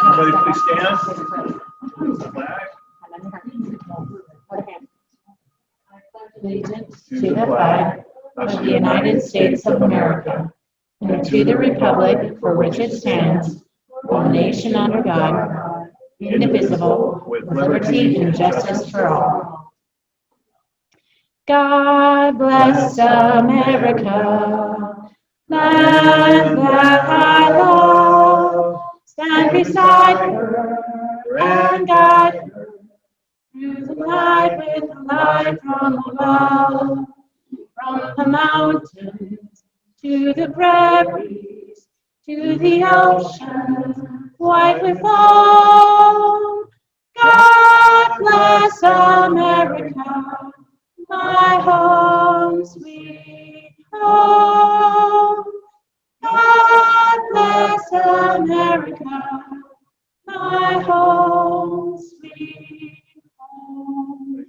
Everybody please stand. Flag. Allegiance to the flag of the United States of America and to the republic for which it stands, one nation under God, indivisible, with liberty and justice for all. God bless America, land that I love. Stand beside her and guide her through the night with the light from above. From the mountains to the prairies, to the ocean white with foam. God bless America, my home sweet home. God bless America, my home sweet home.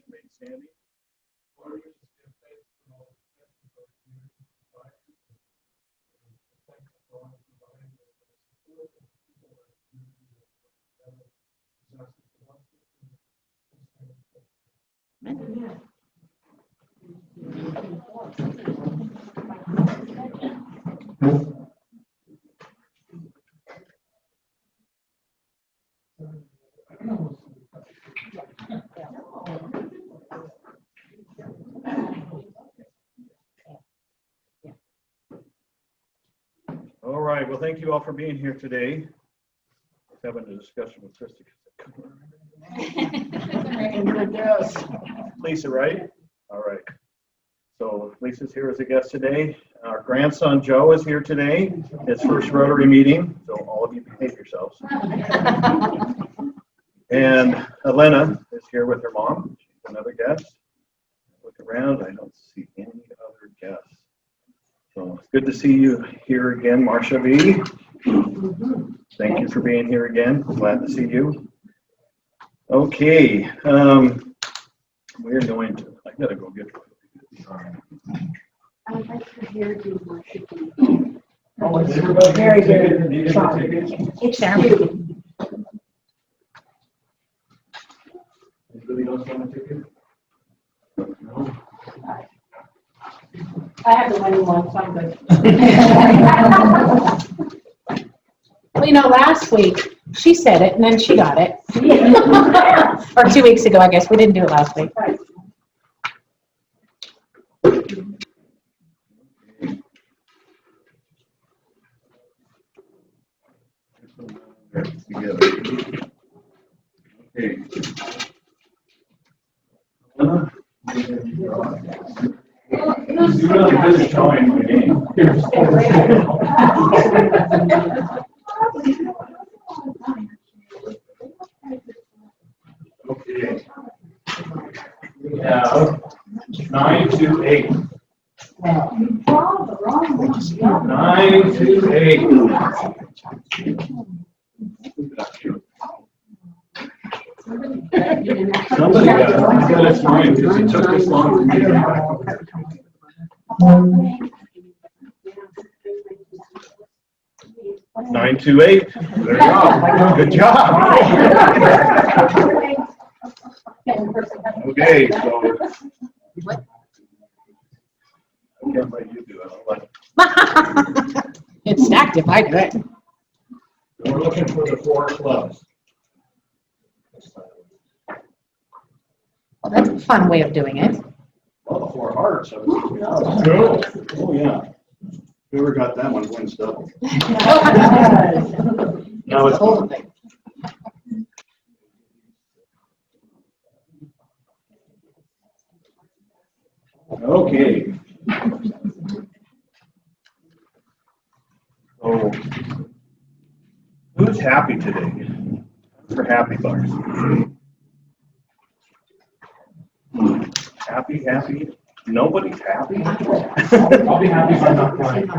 All right, well, thank you all for being here today. I was having a discussion with Krista. Lisa, right? All right. So Lisa's here as a guest today. Our grandson Joe is here today. His first Rotary meeting, so all of you behave yourselves. And Elena is here with her mom. She's another guest. Look around, I don't see any other guests. So it's good to see you here again, Marcia V. Thank you for being here again. Glad to see you. Okay, we're going to, I gotta go get I'd like to hear you worship. Oh, it's very good. It's Anybody else want to take it? No? I have the winning one, so I'm good. Well, you know, last week she said it and then she got it. Or 2 weeks ago, I guess. We didn't do it last week. Together. Okay. You're really good at showing the game. Okay. Now, 9 to 8. 9 to 8. Somebody got it. That's mine because it took this long for me to get back. 9 to 8. There you go. Good job. Okay, so I can't let you do it. It's stacked if I do it. We're looking for the 4 clubs. Well, that's a fun way of doing it. Well, the 4 hearts. Oh, yeah. Whoever got that one wins double. Now it's whole thing. Okay. So, who's happy today? For happy bars. Happy, happy. Nobody's happy. I'll be happy if I'm not crying.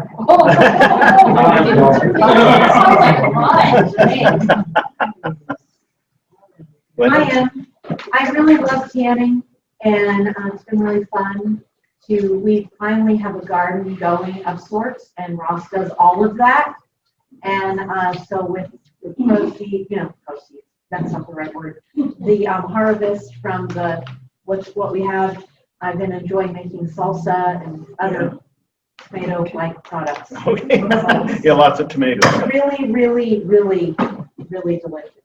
I am. I really love canning, and it's been really fun. we finally have a garden going of sorts, and Ross does all of that. And so with proceeds, proceeds, that's not the right word. The harvest from what we have, I've been enjoying making salsa and other tomato-like products. Okay. Yeah, lots of tomatoes. Really, really, really, really delicious.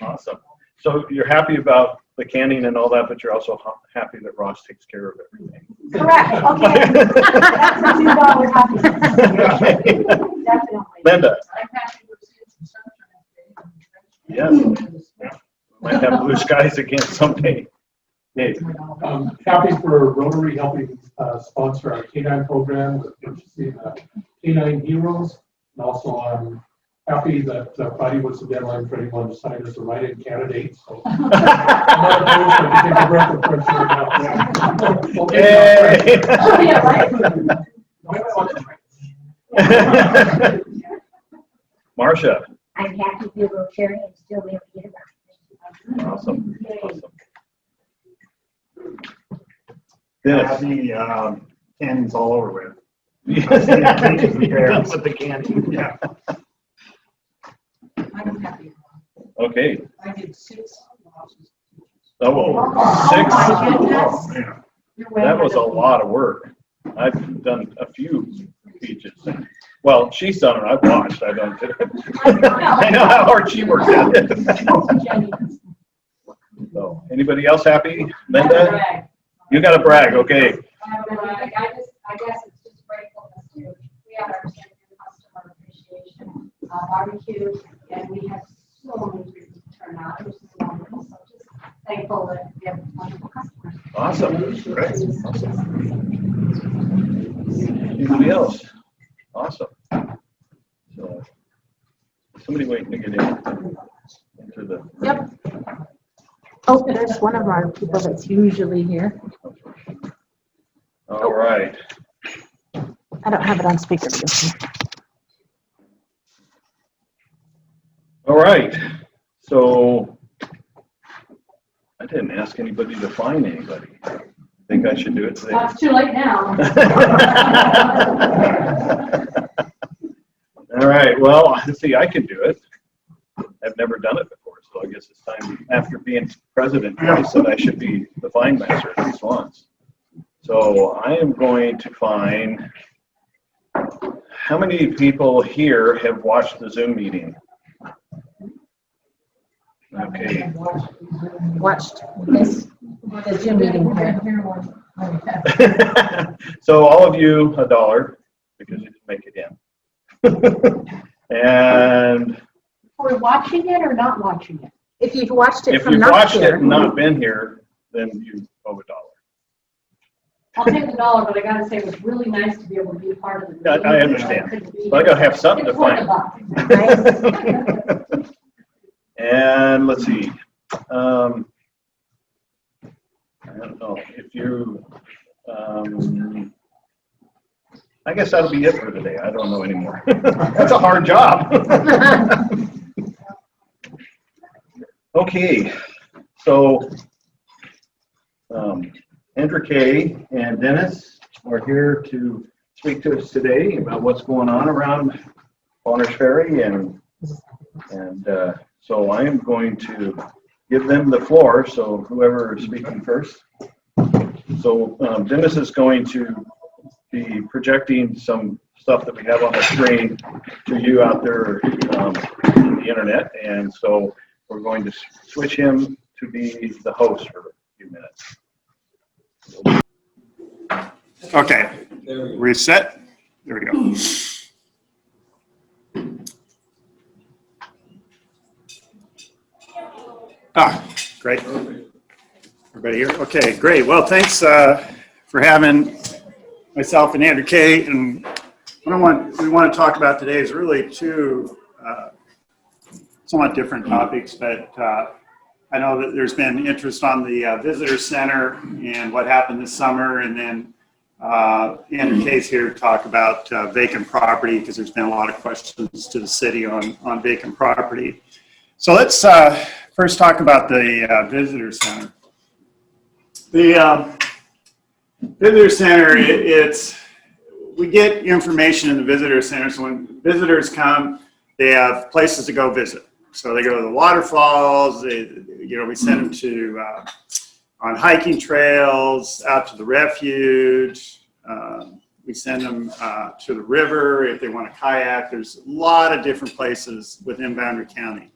Awesome. So you're happy about the canning and all that, but you're also happy that Ross takes care of everything. Correct. Okay. That's the $2 happiness. Definitely. Linda. Yes. Might have blue skies again someday. Dave. Happy for Rotary helping sponsor our K9 program with purchasing K9 Heroes. And also I'm happy that Friday was the deadline for anyone to sign as a write-in candidate. So I'm not opposed, but I take a breath of fresh air now. Marcia. I'm happy to be a Rotary and still be able to get around. Awesome. Dennis. The cannons all over with. Yes. Done with the canning. Yeah. I'm happy. Okay. I did 6 losses. Oh, Oh, my goodness. Oh, man. that was a lot of work. I've done a few beaches. Well, she's done it. I've watched. I don't. I know how hard she works at it. So, anybody else happy? Linda, you got to brag. Okay. I guess it's just gratefulness to, we had our customer appreciation barbecue, and we had so many people turn out. It was just wonderful. So just thankful that we have wonderful customers. Awesome. Great. Awesome. Anybody else? Awesome. So, somebody waiting to get into the. Yep. Oh, there's one of our people that's usually here. All right. I don't have it on speaker. All right. So I didn't ask anybody to find anybody. I think I should do it today. It's too late now. All right. Well, let's see. I can do it. I've never done it before, so I guess it's time, after being president twice, that I should be the fine master at least once. So I am going to find how many people here have watched the Zoom meeting. Okay. Watched this the Zoom meeting here. So all of you $1 because you didn't make it in. And We're watching it or not watching it? If you've watched it if from you've not watched here, it and not been here, then you owe $1. I'll take the $1, but I gotta say, it was really nice to be able to be a part of it. I understand, but I gotta have something to find. And let's see. I don't know if you. I guess that'll be it for today. I don't know anymore. That's a hard job. Okay, so Andrew Kay and Dennis are here to speak to us today about what's going on around Bonner's Ferry, and so I am going to give them the floor. So whoever is speaking first. So Dennis is going to be projecting some stuff that we have on the screen to you out there on the internet, and so we're going to switch him to be the host for a few minutes. Okay. Reset. There we go. Great. Everybody here? Okay, great. Well, thanks for having myself and Andrew Kay. And what we want to talk about today is really two somewhat different topics, but I know that there's been interest on the visitor center and what happened this summer, and then Andrew Kay's here to talk about vacant property, because there's been a lot of questions to the city on vacant property. So let's first talk about the visitor center. Visitor Center, we get information in the visitor center. So when visitors come, they have places to go visit. So they go to the waterfalls. We send them to on hiking trails, out to the refuge. We send them to the river if they want to kayak. There's a lot of different places within Boundary County.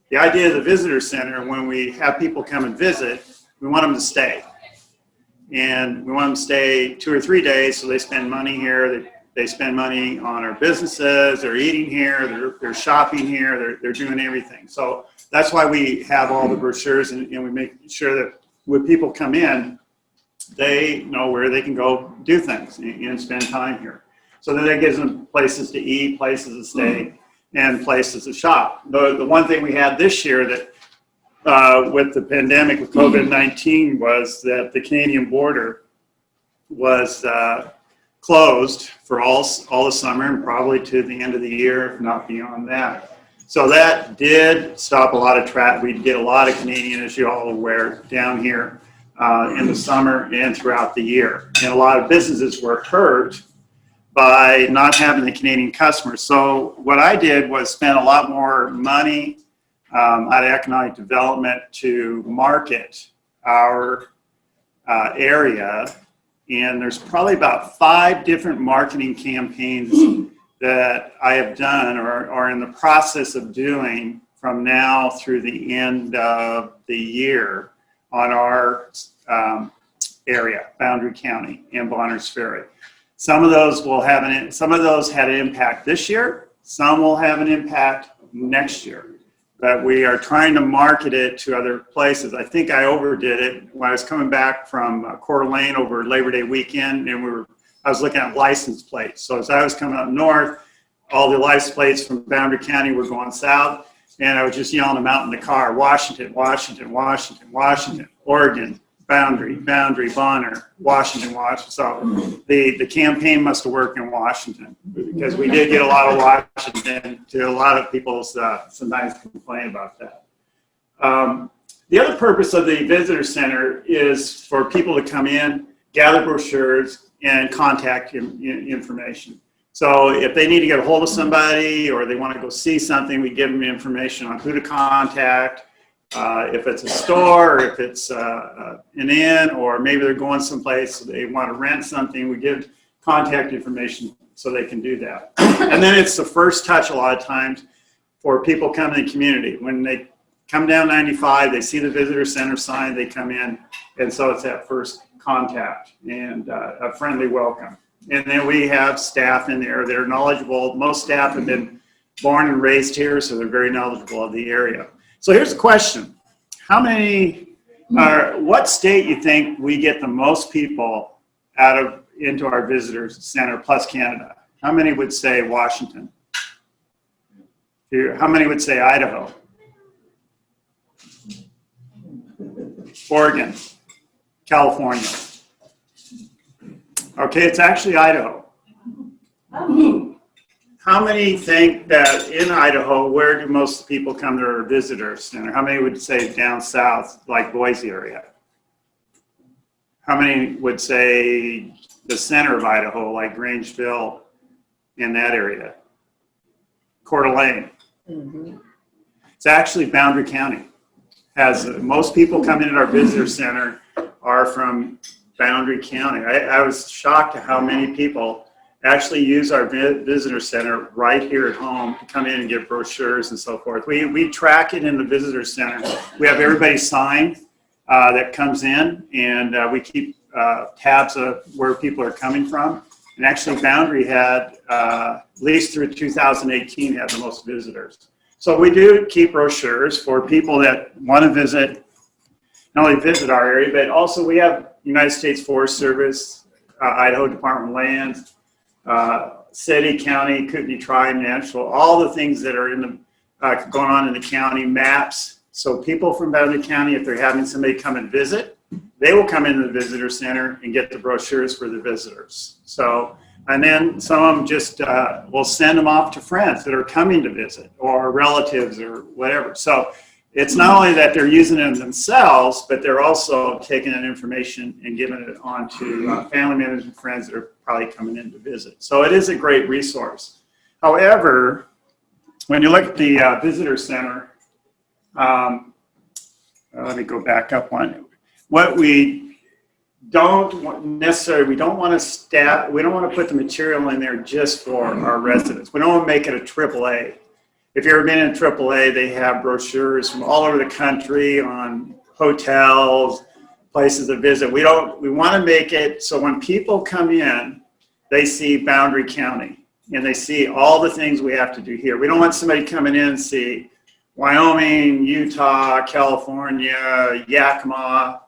The idea of the visitor center, when we have people come and visit, we want them to stay. And we want them to stay 2 or 3 days, so they spend money here. They spend money on our businesses. They're eating here. They're shopping here. They're doing everything. So that's why we have all the brochures, and we make sure that when people come in, they know where they can go do things and spend time here. So then that gives them places to eat, places to stay, and places to shop. The one thing we had this year that with the pandemic with COVID-19 was that the Canadian border was closed for all the summer and probably to the end of the year, if not beyond that. So that did stop a lot of traffic. We get a lot of Canadian, as you all are aware, down here in the summer and throughout the year. And a lot of businesses were hurt by not having the Canadian customers. So what I did was spend a lot more money out of economic development to market our area. And there's probably about 5 different marketing campaigns that I have done or are in the process of doing from now through the end of the year on our area, Boundary County and Bonners Ferry. Some of those had an impact this year. Some will have an impact next year. But we are trying to market it to other places. I think I overdid it when I was coming back from Coeur d'Alene over Labor Day weekend, and I was looking at license plates. So as I was coming up north, all the license plates from Boundary County were going south, and I was just yelling them out in the car: Washington, Washington, Washington, Washington, Oregon, Boundary, Bonner, Washington, Washington. So the campaign must have worked in Washington, because we did get a lot of Washington. To a lot of people sometimes complain about that. The other purpose of the visitor center is for people to come in, gather brochures, and contact information. So if they need to get a hold of somebody or they want to go see something, we give them information on who to contact. If it's a store, or if it's an inn, or maybe they're going someplace, they want to rent something, we give contact information so they can do that. And then it's the first touch a lot of times for people coming in the community. When they come down 95, they see the visitor center sign, they come in, and so it's that first contact and a friendly welcome. And then we have staff in there that are knowledgeable. Most staff have been born and raised here, so they're very knowledgeable of the area. So here's the question: what state you think we get the most people into our visitors center plus Canada? How many would say Washington? How many would say Idaho? Oregon? California? Okay, it's actually Idaho. How many think that in Idaho, where do most people come to our visitor center? How many would say down south, like Boise area? How many would say the center of Idaho, like Grangeville, in that area? Coeur d'Alene. It's actually Boundary County. Most people coming into our visitor center are from Boundary County. I was shocked at how many people actually use our visitor center right here at home to come in and get brochures and so forth. We track it in the visitor center. We have everybody sign that comes in, and we keep tabs of where people are coming from. And actually Boundary had, at least through 2018, had the most visitors. So we do keep brochures for people that want to visit, not only visit our area, but also we have United States Forest Service, Idaho Department of Lands, city, county, Kootenai Tribe, Nashville, all the things that are in the going on in the county, maps. So people from Boundary County, if they're having somebody come and visit, they will come into the visitor center and get the brochures for the visitors. So, and then some of them just will send them off to friends that are coming to visit, or relatives or whatever. So it's not only that they're using it themselves, but they're also taking that information and giving it on to family members and friends that are probably coming in to visit. So it is a great resource. However, when you look at the visitor center, let me go back up one. What we don't want necessarily, we don't want to put the material in there just for our residents. We don't want to make it a AAA. If you've ever been in AAA, they have brochures from all over the country on hotels, places to visit. We want to make it so when people come in, they see Boundary County and they see all the things we have to do here. We don't want somebody coming in and see Wyoming, Utah, California, Yakima,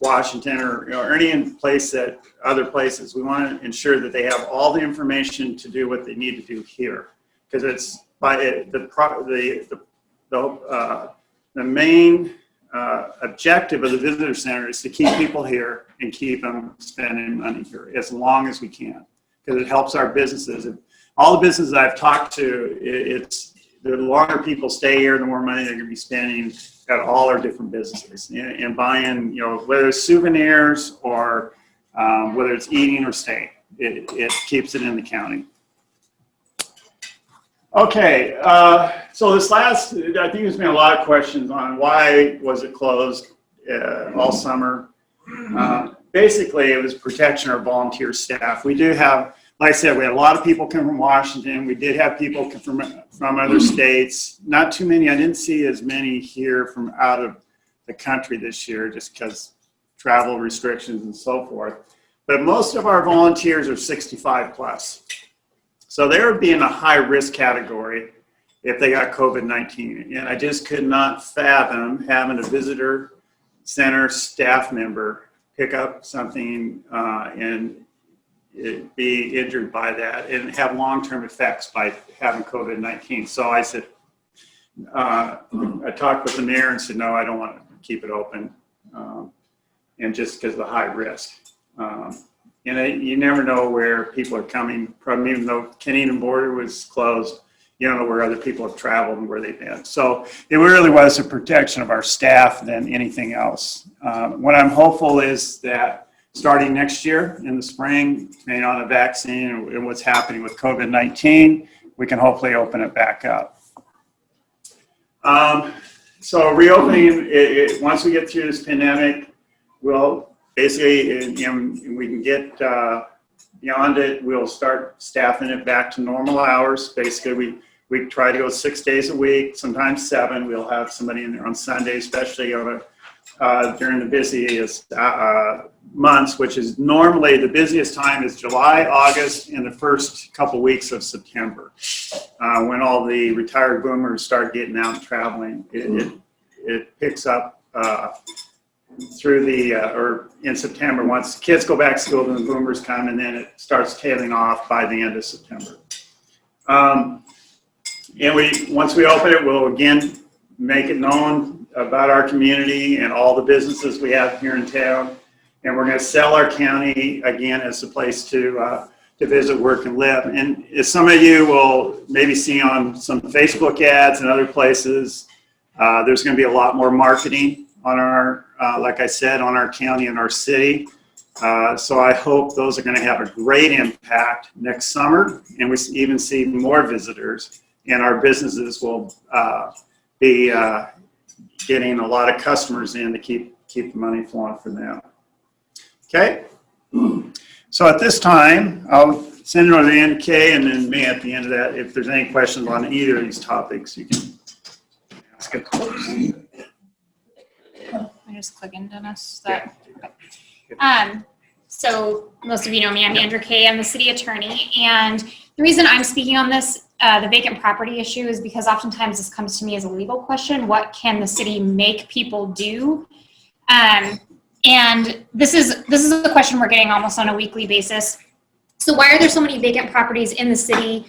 Washington, or any place that other places. We want to ensure that they have all the information to do what they need to do here, because it's by the main objective of the visitor center is to keep people here and keep them spending money here as long as we can, because it helps our businesses. All the businesses I've talked to, it's the longer people stay here, the more money they're going to be spending at all our different businesses and buying, whether it's souvenirs or whether it's eating or staying. It keeps it in the county. Okay, so this last, I think there's been a lot of questions on why was it closed all summer. Basically, it was protection of our volunteer staff. We do have, like I said, we had a lot of people come from Washington. We did have people come from other states. Not too many. I didn't see as many here from out of the country this year, just because travel restrictions and so forth. But most of our volunteers are 65 plus. So they would be in a high risk category if they got COVID-19. And I just could not fathom having a visitor center staff member pick up something and be injured by that and have long-term effects by having COVID-19. So I said, I talked with the mayor and said, no, I don't want to keep it open. And just because of the high risk. You never know where people are coming from, even though Canadian border was closed, you don't know where other people have traveled and where they've been. So it really was a protection of our staff than anything else. What I'm hopeful is that starting next year in the spring, depending on the vaccine and what's happening with COVID-19, we can hopefully open it back up. So reopening, once we get through this pandemic, we'll basically, we can get beyond it, we'll start staffing it back to normal hours. Basically, we try to go 6 days a week, sometimes 7. We'll have somebody in there on Sunday, especially during the busiest months, which is normally the busiest time is July, August, and the first couple weeks of September, when all the retired boomers start getting out and traveling. It picks up through or in September. Once kids go back to school, then the boomers come, and then it starts tailing off by the end of September. And once we open it, we'll again make it known about our community and all the businesses we have here in town. And we're going to sell our county again as a place to visit, work, and live. And as some of you will maybe see on some Facebook ads and other places, there's going to be a lot more marketing on our, like I said, on our county and our city. So I hope those are going to have a great impact next summer, and we even see more visitors, and our businesses will be getting a lot of customers in to keep the money flowing for them. Okay, so at this time, I'll send it over to Andy Kay, and then me at the end of that. If there's any questions on either of these topics, you can ask it. I just click in, Dennis. Okay. So most of you know me, I'm Andrew Kay, I'm the city attorney. And the reason I'm speaking on this, the vacant property issue, is because oftentimes this comes to me as a legal question. What can the city make people do? And this is a question we're getting almost on a weekly basis. So why are there so many vacant properties in the city,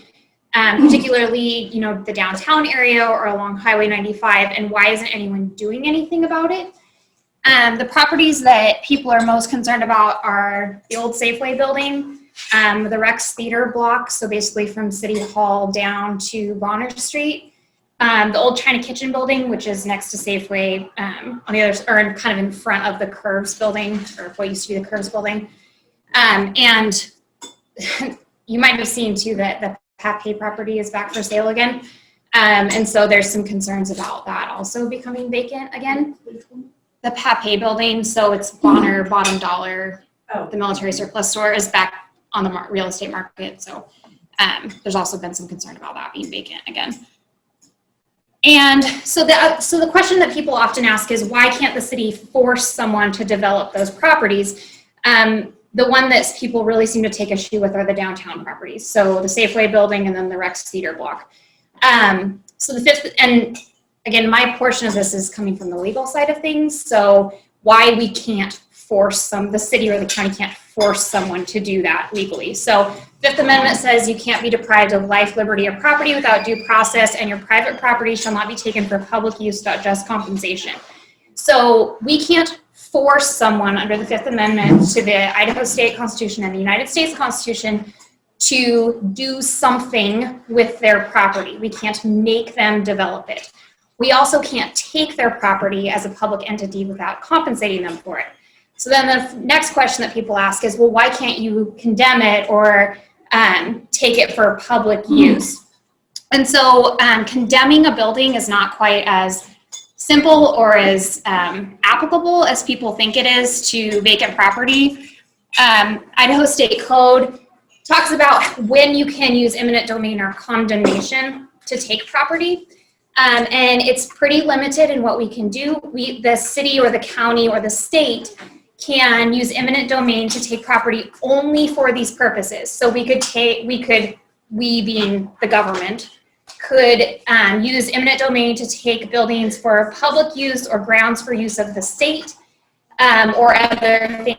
particularly, the downtown area or along Highway 95, and why isn't anyone doing anything about it? The properties that people are most concerned about are the old Safeway building, the Rex Theater block, so basically from City Hall down to Bonner Street, the old China Kitchen building, which is next to Safeway, on the other, or kind of in front of the Curves building, or what used to be the Curves building. And you might have seen too that the Pape property is back for sale again. And so there's some concerns about that also becoming vacant again. The Pape building, so it's Bonner, Bottom Dollar, the military surplus store is back on the real estate market. So there's also been some concern about that being vacant again. And so the question that people often ask is, why can't the city force someone to develop those properties? The one that people really seem to take issue with are the downtown properties. So the Safeway building and then the Rex Theater block. So the fifth, and again, my portion of this is coming from the legal side of things. So why we can't force the city or the county can't force someone to do that legally. So Fifth Amendment says you can't be deprived of life, liberty, or property without due process, and your private property shall not be taken for public use without just compensation. So we can't force someone under the Fifth Amendment to the Idaho State Constitution and the United States Constitution to do something with their property. We can't make them develop it. We also can't take their property as a public entity without compensating them for it. So then the next question that people ask is, well, why can't you condemn it or take it for public use? And so condemning a building is not quite as simple or as applicable as people think it is to vacant property. Idaho State Code talks about when you can use eminent domain or condemnation to take property. And it's pretty limited in what we can do. The city or the county or the state can use eminent domain to take property only for these purposes. So we being the government, could use eminent domain to take buildings for public use or grounds for use of the state, or other things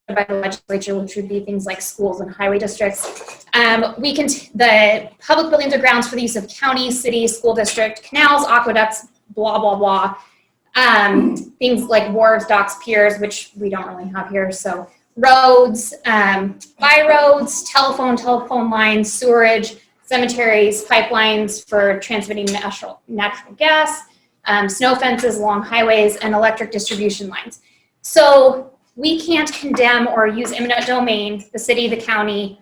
by the legislature, which would be things like schools and highway districts. The public buildings or grounds for the use of county, city, school district, canals, aqueducts, blah, blah, blah. Things like wharves, docks, piers, which we don't really have here. So roads, by roads, telephone lines, sewerage, cemeteries, pipelines for transmitting natural gas, snow fences along highways, and electric distribution lines. So we can't condemn or use eminent domain, the city, the county,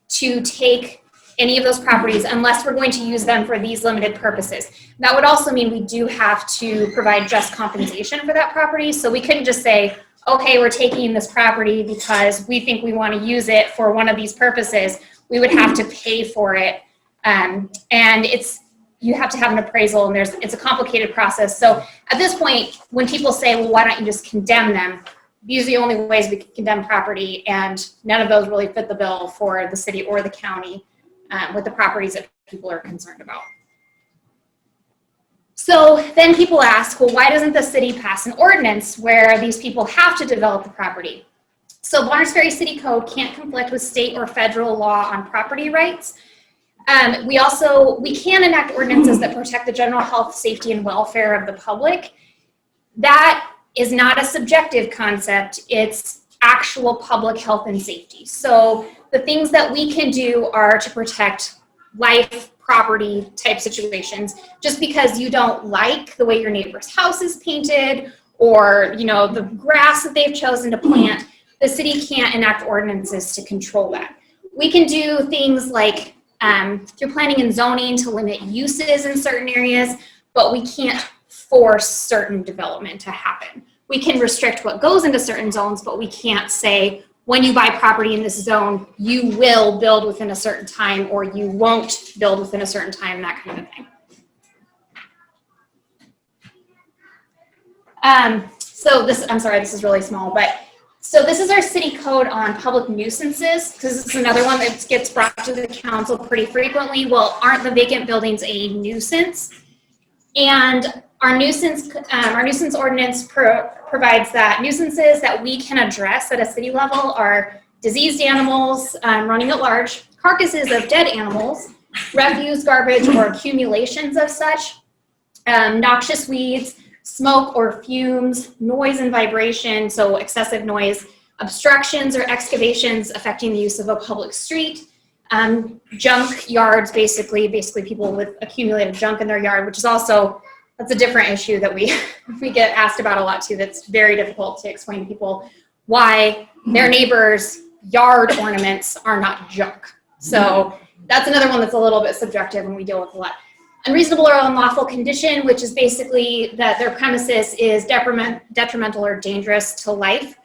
to take any of those properties unless we're going to use them for these limited purposes. That would also mean we do have to provide just compensation for that property. So we couldn't just say, okay, we're taking this property because we think we want to use it for one of these purposes. We would have to pay for it. And you have to have an appraisal, and it's a complicated process. So at this point, when people say, well, why don't you just condemn them? These are the only ways we can condemn property, and none of those really fit the bill for the city or the county with the properties that people are concerned about. So then people ask, well, why doesn't the city pass an ordinance where these people have to develop the property? So Bonners Ferry City Code can't conflict with state or federal law on property rights. We can enact ordinances that protect the general health, safety, and welfare of the public. That is not a subjective concept, it's actual public health and safety. So the things that we can do are to protect life, property type situations. Just because you don't like the way your neighbor's house is painted or the grass that they've chosen to plant, the city can't enact ordinances to control that. We can do things like through planning and zoning to limit uses in certain areas, but we can't force certain development to happen. We can restrict what goes into certain zones, but we can't say, when you buy property in this zone, you will build within a certain time, or you won't build within a certain time, that kind of thing. This is really small, but so this is our city code on public nuisances, because this is another one that gets brought to the council pretty frequently. Well, aren't the vacant buildings a nuisance? And our nuisance ordinance provides that nuisances that we can address at a city level are diseased animals running at large, carcasses of dead animals, refuse, garbage, or accumulations of such, noxious weeds, smoke or fumes, noise and vibration, so excessive noise, obstructions or excavations affecting the use of a public street, Junk yards, basically people with accumulated junk in their yard, which is also, that's a different issue that we get asked about a lot too. That's very difficult to explain to people why their neighbors' yard ornaments are not junk. So that's another one that's a little bit subjective and we deal with a lot. Unreasonable or unlawful condition, which is basically that their premises is detrimental or dangerous to life.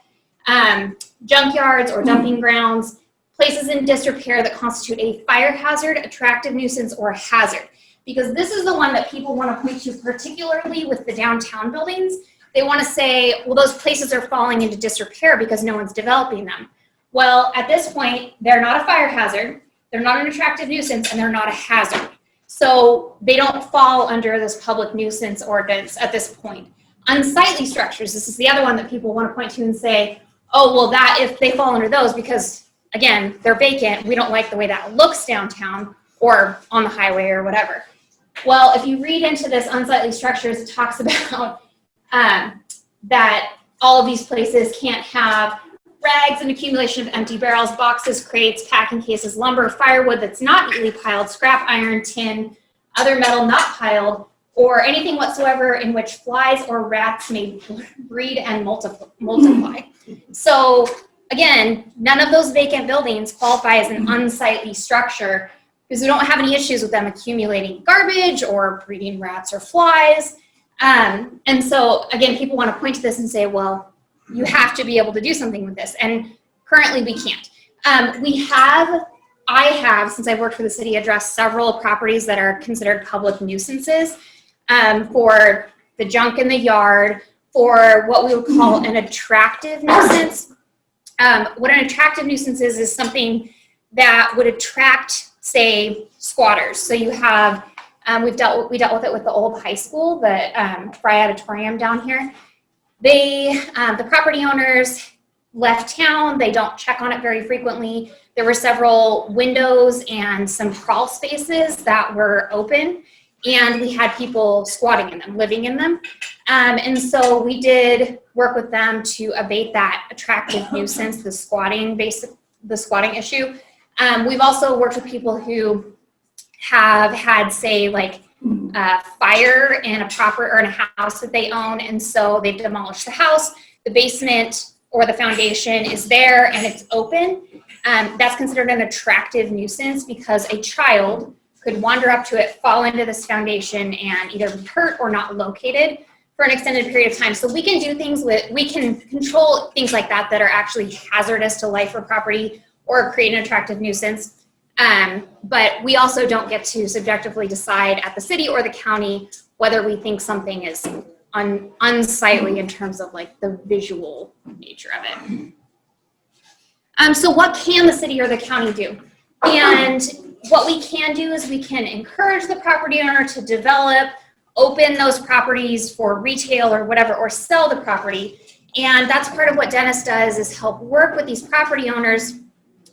Junkyards or dumping grounds, places in disrepair that constitute a fire hazard, attractive nuisance, or hazard. Because this is the one that people want to point to, particularly with the downtown buildings. They want to say, well, those places are falling into disrepair because no one's developing them. Well, at this point, they're not a fire hazard, they're not an attractive nuisance, and they're not a hazard. So they don't fall under this public nuisance ordinance at this point. Unsightly structures, this is the other one that people want to point to and say, oh, well, that if they fall under those because, again, they're vacant, we don't like the way that looks downtown or on the highway or whatever. Well, if you read into this unsightly structures, it talks about that all of these places can't have rags and accumulation of empty barrels, boxes, crates, packing cases, lumber, firewood that's not neatly piled, scrap iron, tin, other metal not piled, or anything whatsoever in which flies or rats may breed and multiply. So again, none of those vacant buildings qualify as an unsightly structure because we don't have any issues with them accumulating garbage or breeding rats or flies. And so again, people want to point to this and say, well, you have to be able to do something with this. And currently we can't. I have, since I've worked for the city, addressed several properties that are considered public nuisances for the junk in the yard, for what we would call an attractive nuisance. What an attractive nuisance is something that would attract, say, squatters. So you have, we dealt with it with the old high school, the Fry Auditorium down here. The property owners left town. They don't check on it very frequently. There were several windows and some crawl spaces that were open, and we had people squatting in them, living in them. And so we did work with them to abate that attractive nuisance, the squatting issue. We've also worked with people who have had, say, like fire in a house that they own, and so they've demolished the house. The basement or the foundation is there and it's open. That's considered an attractive nuisance because a child could wander up to it, fall into this foundation, and either be hurt or not located for an extended period of time. So we can do things we can control things like that are actually hazardous to life or property or create an attractive nuisance. But we also don't get to subjectively decide at the city or the county whether we think something is unsightly in terms of like the visual nature of it. So what can the city or the county do? And what we can do is we can encourage the property owner to develop, open those properties for retail or whatever, or sell the property. And that's part of what Dennis does, is help work with these property owners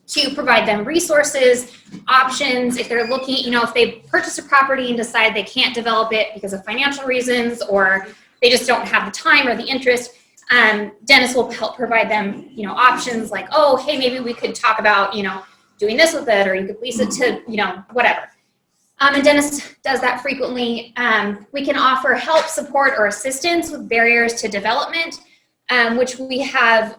to provide them resources, options. If they're looking, if they purchase a property and decide they can't develop it because of financial reasons, or they just don't have the time or the interest, Dennis will help provide them, options like, oh, hey, maybe we could talk about, doing this with it, or you could lease it to, whatever. And Dennis does that frequently. We can offer help, support, or assistance with barriers to development, which we at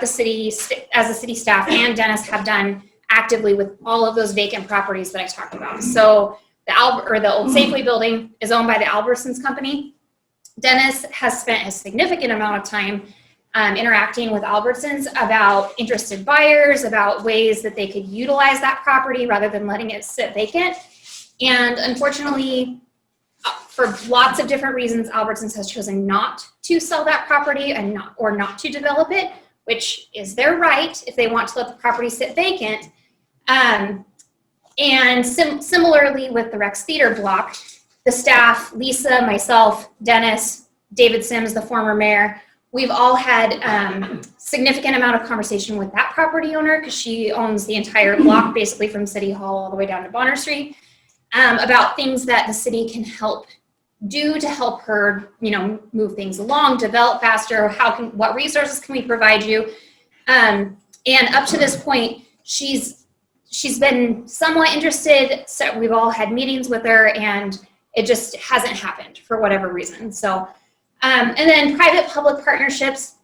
the city, as a city staff, and Dennis have done actively with all of those vacant properties that I talked about. So the old Safeway building is owned by the Albertsons Company. Dennis has spent a significant amount of time interacting with Albertsons about interested buyers, about ways that they could utilize that property rather than letting it sit vacant. And unfortunately, for lots of different reasons, Albertsons has chosen not to sell that property and not to develop it, which is their right if they want to let the property sit vacant. And similarly with the Rex Theater block, the staff, Lisa, myself, Dennis, David Sims, the former mayor, we've all had significant amount of conversation with that property owner, because she owns the entire block, basically from City Hall all the way down to Bonner Street, about things that the city can help do to help her, move things along, develop faster. What resources can we provide you? And up to this point, she's she's been somewhat interested. So we've all had meetings with her, and it just hasn't happened for whatever reason. So, and then private-public partnerships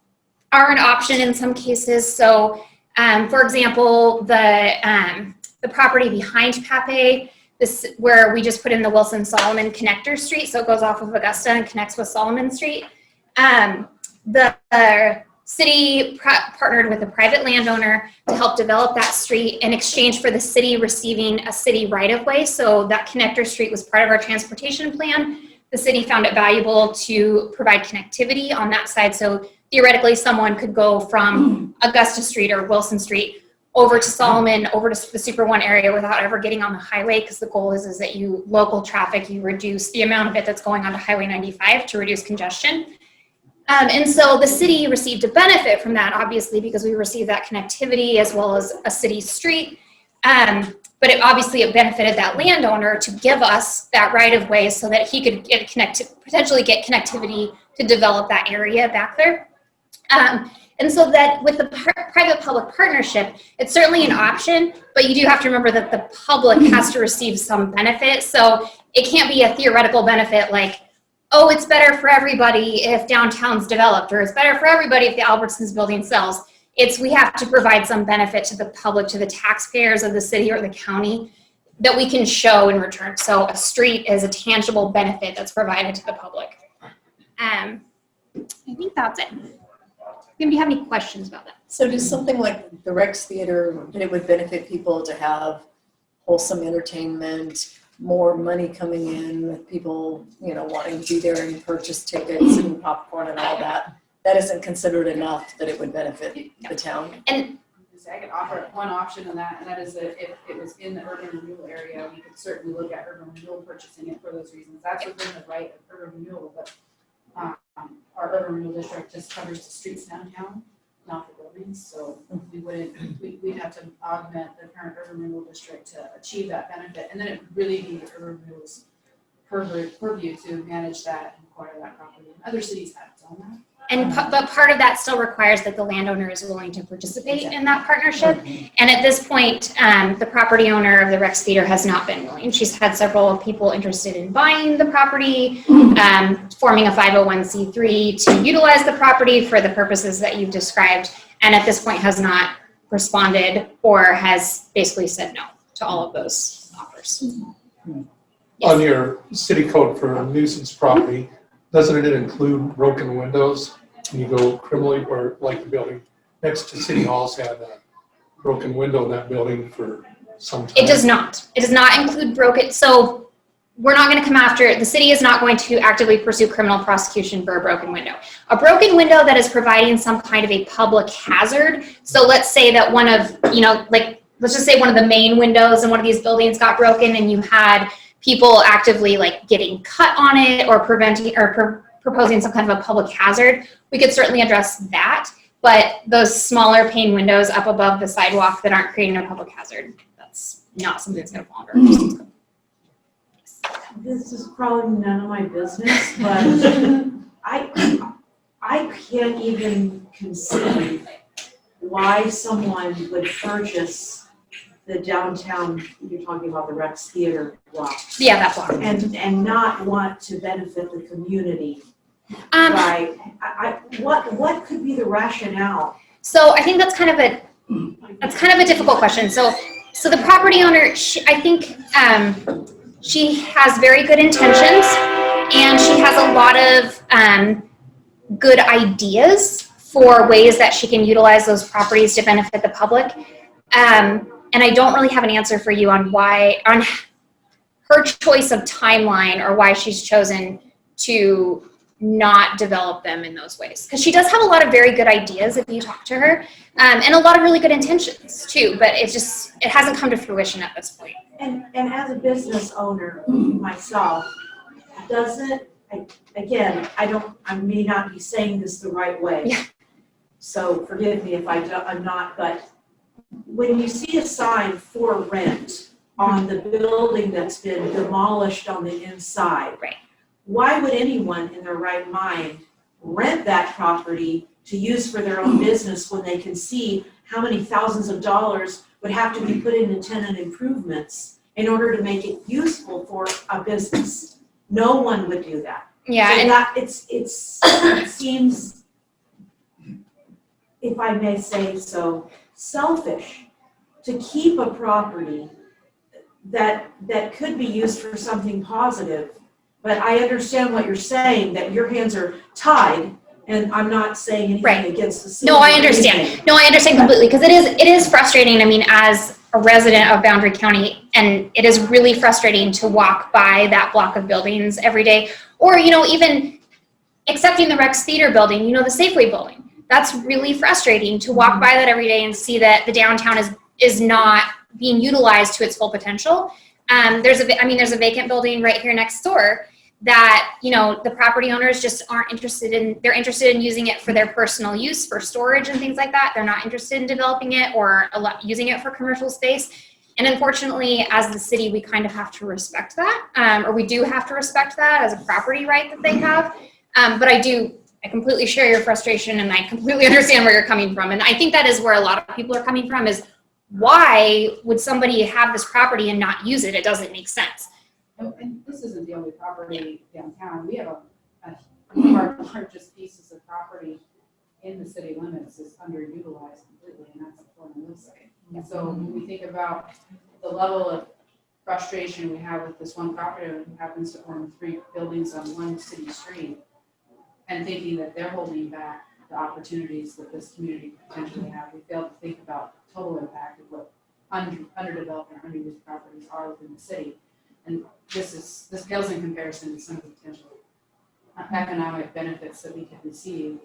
are an option in some cases. So, for example, the property behind Pape, this where we just put in the Wilson Solomon connector street, so it goes off of Augusta and connects with Solomon Street. The city partnered with a private landowner to help develop that street in exchange for the city receiving a city right-of-way. So that connector street was part of our transportation plan. The city found it valuable to provide connectivity on that side. So theoretically, someone could go from Augusta Street or Wilson Street over to Solomon, over to the Super One area without ever getting on the highway, because the goal is that you, local traffic, you reduce the amount of it that's going onto Highway 95 to reduce congestion. And so the city received a benefit from that, obviously, because we received that connectivity as well as a city street. But it benefited that landowner to give us that right of way so that he could potentially get connectivity to develop that area back there. And so that with the private-public partnership, it's certainly an option, but you do have to remember that the public has to receive some benefit. So it can't be a theoretical benefit like, oh, it's better for everybody if downtown's developed, or it's better for everybody if the Albertsons building sells. We have to provide some benefit to the public, to the taxpayers of the city or the county that we can show in return. So a street is a tangible benefit that's provided to the public. I think that's it. Do you have any questions about that? So do something like the Rex Theater, and it would benefit people to have wholesome entertainment, more money coming in with people, wanting to be there and purchase tickets and popcorn and all that. That isn't considered enough that it would benefit the town. And I could offer one option in that, and that is that if it was in the urban renewal area, we could certainly look at urban renewal purchasing it for those reasons. That's within the right of urban renewal, but our urban renewal district just covers the streets downtown, not the buildings. So we'd have to augment the current urban renewal district to achieve that benefit. And then it would really be the urban renewal's purview to manage that and acquire that property. Other cities have done that. But part of that still requires that the landowner is willing to participate in that partnership. And at this point, the property owner of the Rex Theater has not been willing. She's had several people interested in buying the property, forming a 501c3 to utilize the property for the purposes that you've described, and at this point has not responded or has basically said no to all of those offers. Yes. On your city code for nuisance property, doesn't it include broken windows? Can you go criminally, or like the building next to City Hall's had a broken window in that building for some time? It does not. It does not include broken. So we're not going to come after, the city is not going to actively pursue criminal prosecution for a broken window. A broken window that is providing some kind of a public hazard. So let's say that one of, let's just say one of the main windows in one of these buildings got broken and you had people actively getting cut on it or preventing or proposing some kind of a public hazard. We could certainly address that, but those smaller pane windows up above the sidewalk that aren't creating a public hazard, that's not something that's going to fall under. This is probably none of my business, but I can't even conceive why someone would purchase the downtown, you're talking about the Rex Theater block. Yeah, that block. And not want to benefit the community. What could be the rationale? So I think that's kind of a difficult question. So the property owner, I think she has very good intentions, and she has a lot of good ideas for ways that she can utilize those properties to benefit the public. And I don't really have an answer for you on her choice of timeline or why she's chosen to not develop them in those ways. Because she does have a lot of very good ideas if you talk to her, and a lot of really good intentions too, but it hasn't come to fruition at this point. And as a business owner myself, again, I may not be saying this the right way. Yeah. So forgive me if I'm not, but when you see a sign for rent on the building that's been demolished on the inside, right? Why would anyone in their right mind rent that property to use for their own business when they can see how many thousands of dollars would have to be put into tenant improvements in order to make it useful for a business. No one would do that. Yeah, So and that it seems, if I may say so, selfish to keep a property that could be used for something positive. But I understand what you're saying, that your hands are tied, and I'm not saying anything Right. against the city. no, I or understand. anything. No, I understand completely, because it is frustrating. I mean, as a resident of Boundary County, and it is really frustrating to walk by that block of buildings every day, or, you know, even accepting the Rex Theater building, you know, the Safeway building. That's really frustrating to walk by that every day and see that the downtown is not being utilized to its full potential. There's a vacant building right here next door that, you know, the property owners just aren't interested in. They're interested in using it for their personal use, for storage and things like that. They're not interested in developing it or using it for commercial space. And unfortunately, as the city, we kind of have to respect that, or we do have to respect that as a property right that they have. But I completely share your frustration, and I completely understand where you're coming from. And I think that is where a lot of people are coming from, is why would somebody have this property and not use it? It doesn't make sense. And this isn't the only property downtown. We have one of our largest pieces of property in the city limits is underutilized completely, and that's the former mill site. And so when we think about the level of frustration we have with this one property who happens to own 3 buildings on one city street, and thinking that they're holding back the opportunities that this community potentially have, we fail to think about total impact of what underdeveloped and underused properties are within the city. And this pales in comparison to some of the potential economic benefits that we can receive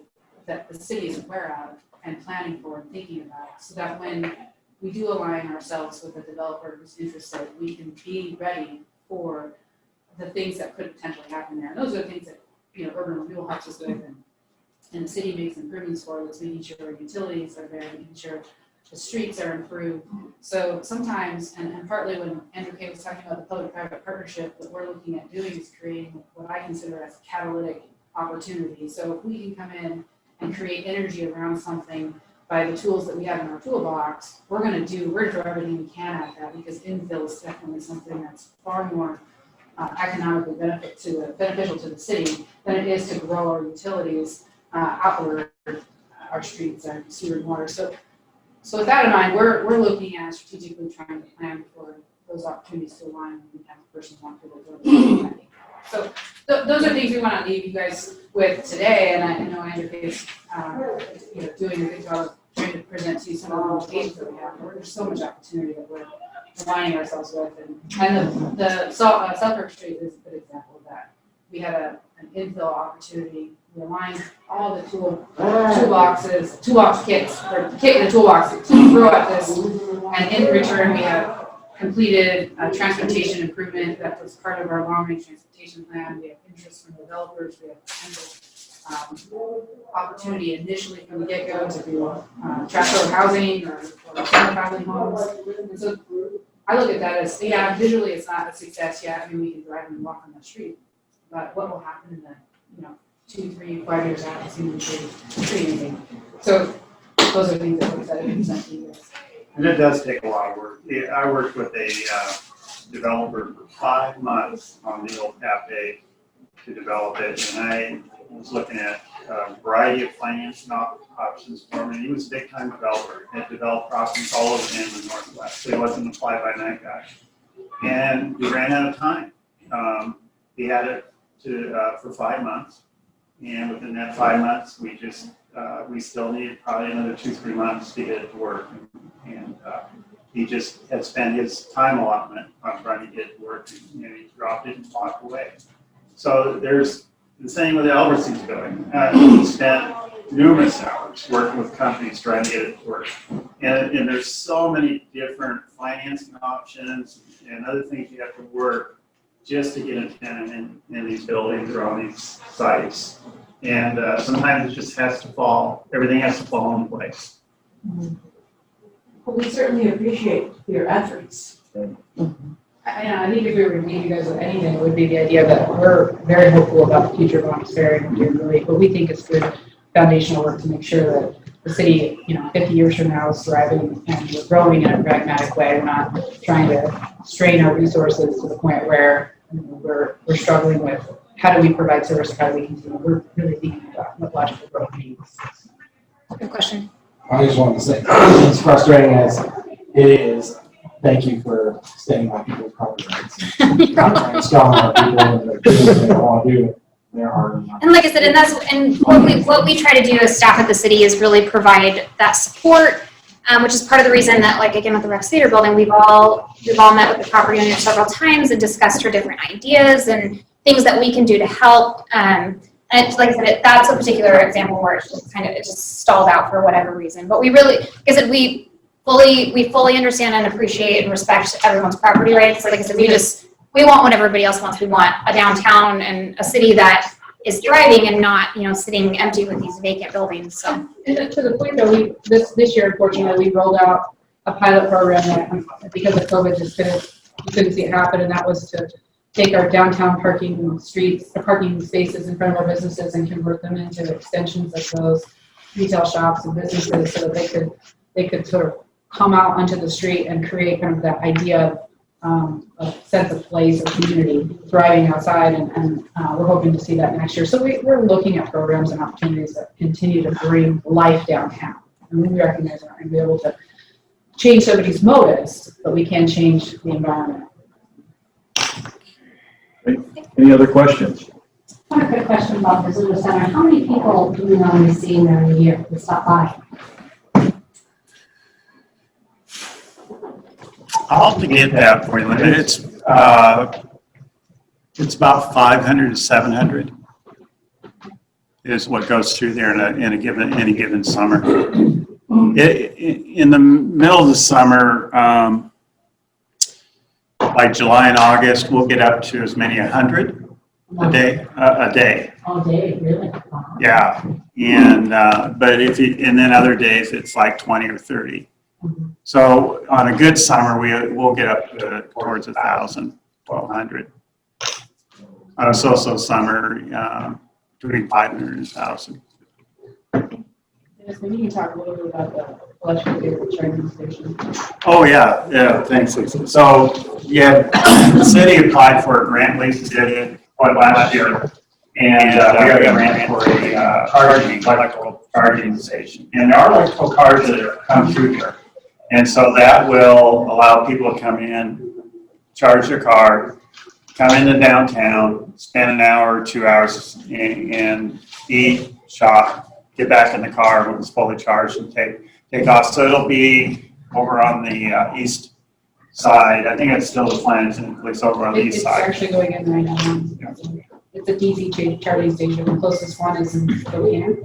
that the city is aware of and planning for and thinking about, so that when we do align ourselves with a developer who's interested, we can be ready for the things that could potentially happen there. And those are the things that, you know, urban renewal helps us with, and the city makes improvements for us, making sure our utilities are there, making sure the streets are improved. So sometimes, and partly when Andrew Kay was talking about the public-private partnership, what we're looking at doing is creating what I consider as catalytic opportunity. So if we can come in and create energy around something by the tools that we have in our toolbox, we're going to do everything we can at that, because infill is definitely something that's far more economically beneficial to the city than it is to grow our utilities outward, our streets, our sewer and water. So with that in mind, we're looking at strategically trying to plan for those opportunities to align when we have a person want to go. So those are things we want to leave you guys with today, and I know Andrew is doing a good job of trying to present to you some of the limitations that we have. There's so much opportunity that we're aligning ourselves with, and the Southwark Street is a good example of that. We had an infill opportunity. We aligned all the toolbox kits, or the kit in the toolbox to throw at this, and in return we have completed a transportation improvement that was part of our long-range transportation plan. We have interest from developers. We have potential opportunity initially from the get-go to do trap housing or family homes. And so I look at that as, visually it's not a success yet. I mean, we can drive and walk on the street, but what will happen in the 2, 3, 5 years out is going to be pretty amazing. So those are things that we're excited to present to you guys. And it does take a lot of work. I worked with a developer for 5 months on the old cafe to develop it, and I was looking at a variety of financing options for him. And he was a big-time developer. He had developed properties all over the inland Northwest, so he wasn't a fly-by-night guy. And we ran out of time. He had it for 5 months. And within that 5 months, we still needed probably another 2-3 months to get it to work. And he just had spent his time allotment on trying to get it to work, and he dropped it and walked away. So there's the same with the Albertsons building. He spent numerous hours working with companies trying to get it to work. And there's so many different financing options and other things you have to work just to get a tenant in these buildings or on these sites. And sometimes it just has to fall, everything has to fall in place. Well, we certainly appreciate your efforts. I think if we were to leave you guys with anything, it would be the idea that we're very hopeful about the future of Ferry and doing really what we think is good foundational work to make sure that the city, 50 years from now is thriving and we're growing in a pragmatic way. We're not trying to strain our resources to the point where we're struggling with how do we provide service, how do we continue. We're really thinking about what logical growth means. Good question. I just wanted to say, as frustrating as it is, thank you for staying on people's property rights. Not trying to strong arm people and they're doing what they don't want to do. They're hard. And like I said, and what we try to do as staff at the city is really provide that support, which is part of the reason that, like, again, with the Rex Theater building, we've all met with the property owner several times and discussed her different ideas and things that we can do to help. And like I said, that's a particular example where it's just it just stalled out for whatever reason. But we really, like I said, we fully understand and appreciate and respect everyone's property rights. Like I said, we want what everybody else wants. We want a downtown and a city that is thriving and not, sitting empty with these vacant buildings. So, and to the point that this year, unfortunately, we rolled out a pilot program that, because of COVID, we couldn't see it happen, and that was to take our downtown parking spaces in front of our businesses and convert them into extensions of those retail shops and businesses, so that they could sort of come out onto the street and create kind of that idea of a sense of place or community thriving outside, and we're hoping to see that next year. So we're looking at programs and opportunities that continue to bring life downtown. And we recognize we're not going to be able to change somebody's motives, but we can change the environment. Great. Any other questions? One quick question about the visitor center. How many people do you normally see in there a year that stop by? I'll have to get that for you, Linda. It's about 500 to 700 is what goes through there in any given summer. In the middle of the summer, like July and August, we'll get up to as many 100 a day. All day, really? Wow. Yeah, and but and then other days it's like 20 or 30. Mm-hmm. So on a good summer, we'll get up to towards 1,000, 1,200. On a so-so summer, between 500 and 1,000. Dennis, maybe you can talk a little bit about the electric vehicle charging station. Oh yeah, thanks, Lisa. So yeah, the city applied for a grant. Lisa did it last year, and we got a grant for a electrical charging station. And there are electrical cars that come through here. And so that will allow people to come in, charge their car, come into downtown, spend an hour or 2 hours and eat, shop, get back in the car when it's fully charged and take off. So it'll be over on the east side. I think it's still the plan, at least over on the east side. It's actually going in right now. It's a DC charging station. The closest one is in Spokane.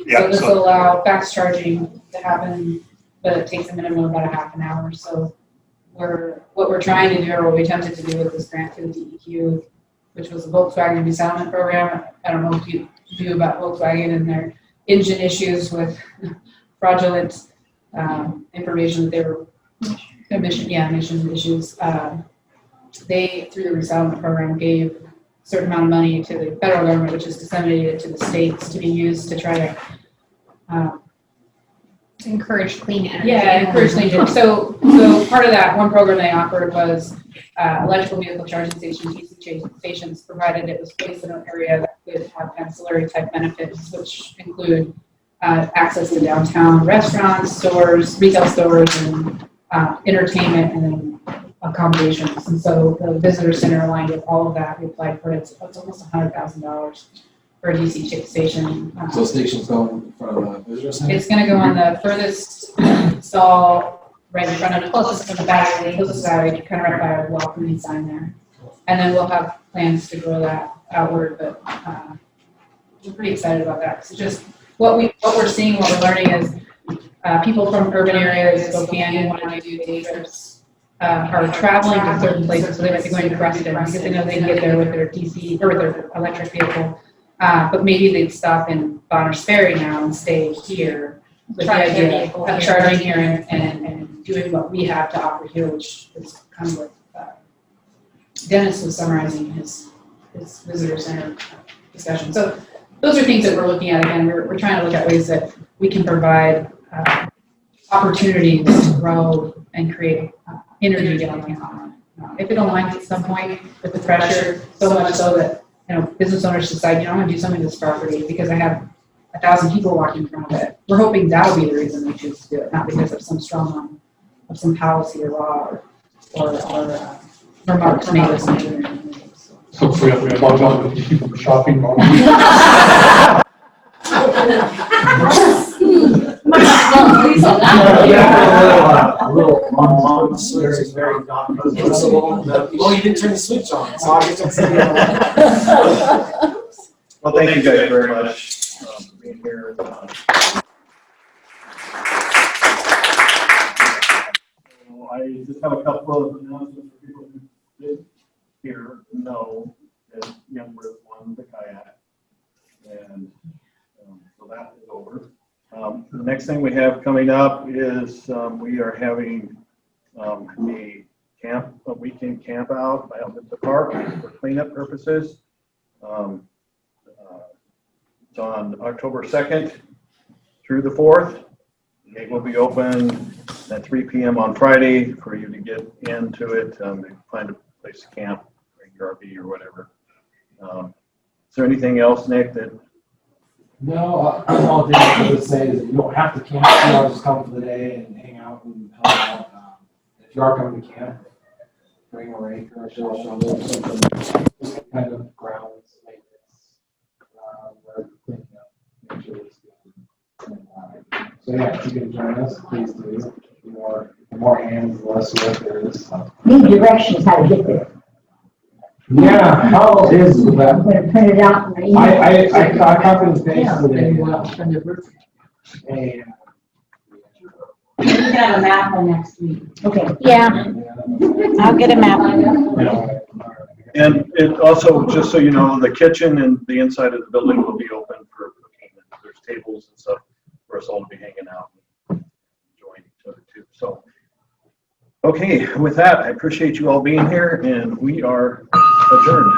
Yeah, so this will allow fast charging to happen, but it takes a minimum of about a half an hour. So what we're trying to do, or what we attempted to do with this grant through the DEQ, which was a Volkswagen resettlement program. I don't know if you knew about Volkswagen and their engine issues with fraudulent information that they were emission issues. They, through the resettlement program, gave a certain amount of money to the federal government, which is disseminated to the states to be used to try to encourage clean energy. Yeah, encourage clean energy. So part of that one program they offered was electrical vehicle charging stations, DC stations, provided it was placed in an area that could have ancillary type benefits, which include access to downtown restaurants, stores, retail stores, and entertainment and accommodations. And so the visitor center aligned with all of that. We applied for it. It's almost $100,000 for a DC station. So station's going in front of the visitor center? It's going to go on the furthest stall right in front of the closest to the battery, kind of right by our welcoming sign there. And then we'll have plans to grow that outward, but we're pretty excited about that. So just what we're seeing, what we're learning is people from urban areas, Spokane, want to do day trips, are traveling to certain places, so they might be going to Preston because they know they can get there with their DC or with their electric vehicle. But maybe they'd stop in Bonner's Ferry now and stay here with the idea of charging here and doing what we have to offer here, which is kind of what Dennis was summarizing his visitor center discussion. So those are things that we're looking at. Again, we're trying to look at ways that we can provide opportunities to grow and create energy downtown. If it aligns at some point with the pressure, so much so that, business owners decide, I'm gonna do something to this property because I have 1,000 people walking in front of it. We're hoping that'll be the reason we choose to do it, not because of some strong arm of some policy or law or remarks made with some. So we have logged on to people shopping. A little long switch is very not noticeable. Oh, you didn't turn the switch on, so I guess Well, thank you guys very much for being here. I just have a couple of announcements for people who did here know that Young Earth won the kayak. And so that is over. The next thing we have coming up is we are having a weekend camp out at the park for cleanup purposes. It's on October 2nd through the 4th. The gate will be open at 3 p.m. on Friday for you to get into it. Find a place to camp, bring your RV or whatever. Is there anything else, Nick, that? No, all I would say is that you don't have to camp. You just come for the day and hang out and help out. If you are coming to camp, bring a rake or a shell shovel or something. Just kind of grounds maintenance. We're cleaning up, make sure it's good. So yeah, if you can join us, please do. The more hands, the less work there is. Need directions how to get there. Yeah, how is that? I'm gonna print it out and read it. I copied and pasted it. And We can have a map by next week. Okay, yeah, I'll get a map. And it also, just so you know, the kitchen and the inside of the building will be open for cooking. There's tables and stuff for us all to be hanging out and enjoying each other too. So, okay, with that, I appreciate you all being here, and we are adjourned.